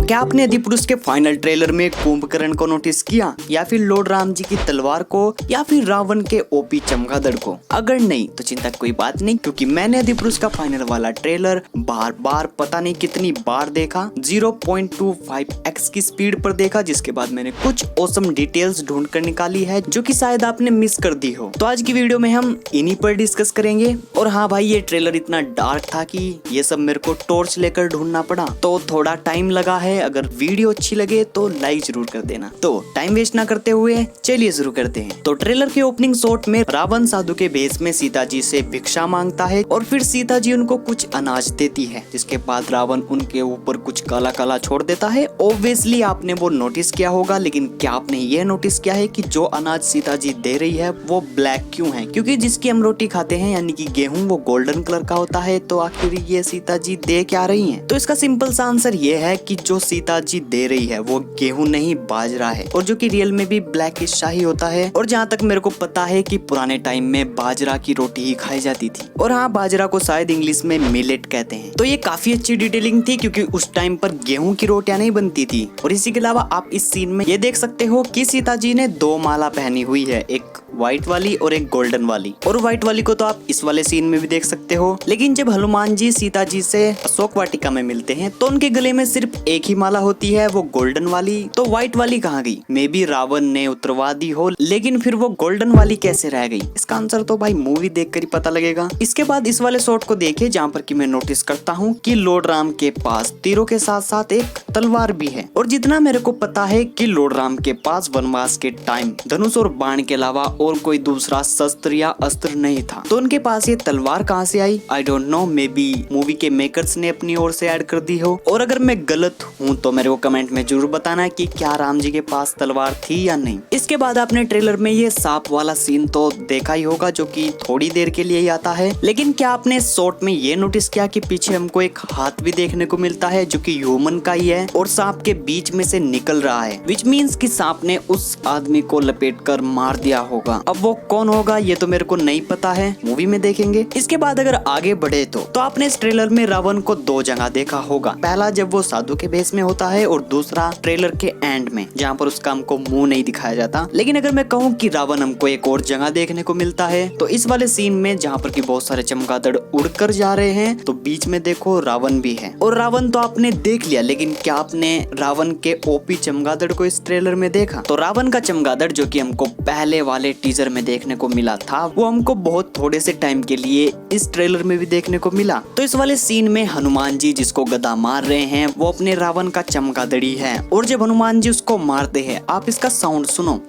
क्या आपने अधिपुरुष के फाइनल ट्रेलर में कुंभकर्ण को नोटिस किया, या फिर लॉर्ड राम जी की तलवार को, या फिर रावण के ओपी चमगादड़ को? अगर नहीं तो चिंता कोई बात नहीं, क्योंकि मैंने अधिपुरुष का फाइनल वाला ट्रेलर बार बार पता नहीं कितनी बार देखा, 0.25x की स्पीड पर देखा, जिसके बाद मैंने कुछ ऑसम डिटेल्स ढूंढ कर निकाली है जो कि शायद आपने मिस कर दी हो। तो आज की वीडियो में हम इन्हीं पर डिस्कस करेंगे। और हाँ भाई, ये ट्रेलर इतना डार्क था कि ये सब मेरे को टॉर्च लेकर ढूंढना पड़ा, तो थोड़ा टाइम लगा है। अगर वीडियो अच्छी लगे तो लाइक जरूर कर देना। तो टाइम वेस्ट ना करते हुए चलिए शुरू करते हैं। तो ट्रेलर के ओपनिंग शॉट में रावण साधु के भेष में सीता जी से भिक्षा मांगता है और फिर सीता जी उनको कुछ अनाज देती है, जिसके बाद रावण उनके ऊपर कुछ काला काला छोड़ देता है। ऑब्वियसली आपने वो नोटिस किया होगा, लेकिन क्या आपने ये नोटिस किया है कि जो अनाज सीता जी दे रही है वो ब्लैक क्यों है? क्योंकि जिसकी हम रोटी खाते हैं यानी कि गेहूं, वो गोल्डन कलर का होता है। तो आखिर ये सीता जी दे क्या रही हैं? तो इसका सिंपल सा आंसर ये है कि जो सीता जी दे रही है वो गेहूं नहीं, बाजरा है, और जो कि रियल में भी ब्लैकिश शाही होता है। और जहाँ तक मेरे को पता है कि पुराने टाइम में बाजरा की रोटी ही खाई जाती थी। और हाँ, बाजरा को शायद इंग्लिश में मिलेट कहते हैं। तो ये काफी अच्छी डिटेलिंग थी, क्योंकि उस टाइम पर गेहूं की रोटियां नहीं बनती थी। और इसी के अलावा आप इस सीन में ये देख सकते हो कि सीता जी ने दो माला पहनी हुई है, एक व्हाइट वाली और एक गोल्डन वाली। और व्हाइट वाली को तो आप इस वाले सीन में भी देख सकते हो। लेकिन जब हनुमान जी सीता जी से अशोक वाटिका में मिलते हैं तो उनके गले में सिर्फ एक ही माला होती है, वो गोल्डन वाली। तो व्हाइट वाली कहाँ गई? मे बी रावण ने उतरवा दी हो, लेकिन फिर वो गोल्डन वाली कैसे रह गई? इसका आंसर तो भाई मूवी देखकर ही पता लगेगा। इसके बाद इस वाले शॉट को देखिए, जहाँ पर कि मैं नोटिस करता हूँ कि लॉर्ड राम के पास तीरों के साथ साथ एक तलवार भी है। और जितना मेरे को पता है कि लॉर्ड राम के पास वनवास के टाइम धनुष और बाण के अलावा और कोई दूसरा शस्त्र या अस्त्र नहीं था। तो उनके पास ये तलवार कहाँ से आई? I don't know, maybe movie के मेकर्स ने अपनी ओर से ऐड कर दी हो। और अगर मैं गलत हूँ तो मेरे को कमेंट में जरूर बताना कि क्या राम जी के पास तलवार थी या नहीं। इसके बाद आपने ट्रेलर में ये सांप वाला सीन तो देखा ही होगा, जो कि थोड़ी देर के लिए ही आता है। लेकिन क्या आपने शॉट में ये नोटिस किया कि पीछे हमको एक हाथ भी देखने को मिलता है, जो कि ह्यूमन का ही है और सांप के बीच में से निकल रहा है, विच मीन्स कि सांप ने उस आदमी को लपेट कर मार दिया होगा। अब वो कौन होगा ये तो मेरे को नहीं पता है, मूवी में देखेंगे। इसके बाद अगर आगे बढ़े तो आपने इस ट्रेलर में रावण को दो जगह देखा होगा। पहला जब वो साधु के भेष में होता है, और दूसरा ट्रेलर के एंड में, जहाँ पर उसका हमको मुंह नहीं दिखाया जाता। लेकिन अगर मैं कहूँ कि रावण हमको एक और जगह देखने को मिलता है, तो इस वाले सीन में जहाँ पर कि बहुत सारे चमगादड़ उड़कर जा रहे हैं, तो बीच में देखो रावण भी है। और रावण तो आपने देख लिया, लेकिन क्या आपने रावण के ओपी चमगादड़ को इस ट्रेलर में देखा? तो रावण का चमगादड़ जो कि हमको पहले वाले टीजर में देखने को मिला था, वो हमको बहुत थोड़े से टाइम के लिए इस ट्रेलर में भी देखने को मिला। तो इस वाले सीन में हनुमान जी जिसको गदा मार रहे हैं वो अपने रावण का चमगादड़ी है। और जब हनुमान जी उसको मारते हैं, आप इसका साउंड सुनो,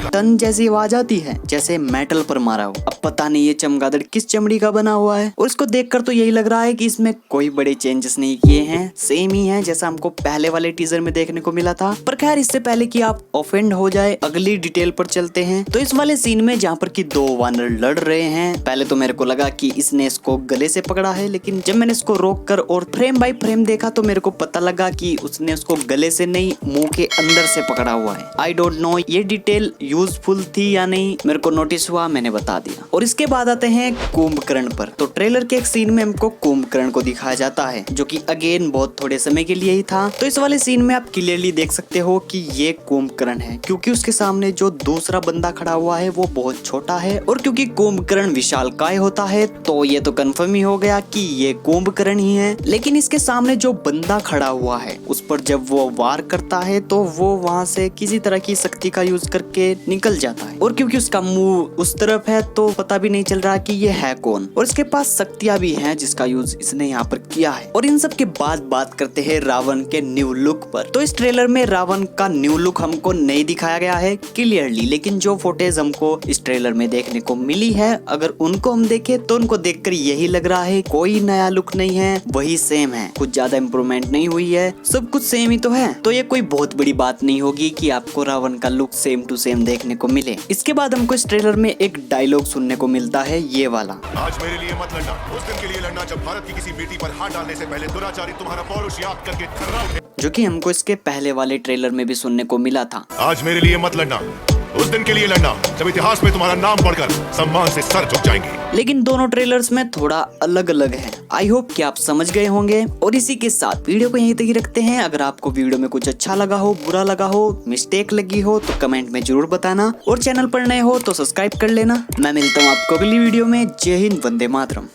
टन जैसी आवाज आती है, जैसे मेटल पर मारा हो। अब पता नहीं ये चमगादड़ किस चमड़ी का बना हुआ है, और इसको देखकर तो यही लग रहा है कि इसमें कोई बड़े चेंजेस नहीं किए हैं, सेम ही है जैसा हमको पहले वाले टीजर में देखने को मिला था। पर खैर, इससे पहले कि आप ऑफेंड हो जाए, अगली डिटेल पर चलते हैं। तो इस वाले सीन में जहाँ पर कि दो वानर लड़ रहे हैं, पहले तो मेरे को लगा कि इसने इसको गले से पकड़ा है, लेकिन जब मैंने इसको रोक कर और फ्रेम बाय फ्रेम देखा तो मेरे को पता लगा कि उसने उसको गले से नहीं, मुंह के अंदर से पकड़ा हुआ है। आई डोंट नो ये डिटेल यूजफुल थी या नहीं, मेरे को नोटिस हुआ, मैंने बता दिया। और इसके बाद आते हैं कुंभकर्ण पर। तो ट्रेलर के एक सीन में हमको कुंभकर्ण को दिखाया जाता है, जो कि अगेन बहुत थोड़े समय के लिए ही था। तो इस वाले सीन में आप क्लियरली देख सकते हो कि ये कुंभकर्ण है, क्योंकि उसके सामने जो दूसरा बंदा खड़ा हुआ है वो बहुत छोटा है। और क्योंकि कुंभकर्ण विशालकाय होता है, तो ये तो कंफर्म ही हो गया कि ये कुंभकर्ण ही है। लेकिन इसके सामने जो बंदा खड़ा हुआ है, उस पर जब वो वार करता है तो वो वहाँ से किसी तरह की शक्ति का यूज करके निकल जाता है। और क्योंकि उसका मुंह उस तरफ है, तो पता भी नहीं चल रहा कि ये है कौन। और इसके पास शक्तियां भी हैं जिसका यूज इसने यहाँ पर किया है। और इन सब के बाद बात करते हैं रावण के न्यू लुक पर। तो इस ट्रेलर में रावण का न्यू लुक हमको नहीं दिखाया गया है क्लियरली, लेकिन जो फुटेज हमको इस ट्रेलर में देखने को मिली है, अगर उनको हम देखें तो उनको देखकर यही लग रहा है कोई नया लुक नहीं है, वही सेम है, कुछ ज्यादा इम्प्रूवमेंट नहीं हुई है, सब कुछ सेम ही तो है। तो ये कोई बहुत बड़ी बात नहीं होगी कि आपको रावण का लुक सेम टू सेम देखने को मिले। इसके बाद हमको इस ट्रेलर में एक डायलॉग सुनने को मिलता है, ये वाला, आज मेरे लिए मत लड़ना, उस दिन के लिए लड़ना जब भारत की किसी बेटी पर हाथ डालने से पहले दुराचारी तुम्हारा पौरुष याद करके थर्रा उठे, जो कि हमको इसके पहले वाले ट्रेलर में भी सुनने को मिला था। आज मेरे लिए मत लड़ना, उस दिन के लिए लड़ना जब इतिहास में तुम्हारा नाम पढ़कर सम्मान से सर झुक जाएंगे। लेकिन दोनों ट्रेलर्स में थोड़ा अलग अलग है। आई होप कि आप समझ गए होंगे। और इसी के साथ वीडियो को यहीं तक ही रखते हैं। अगर आपको वीडियो में कुछ अच्छा लगा हो, बुरा लगा हो, मिस्टेक लगी हो तो कमेंट में जरूर बताना। और चैनल पर नए हो तो सब्सक्राइब कर लेना। मैं मिलता हूँ आपको अगली वीडियो में। जय हिंद, वंदे मातरम।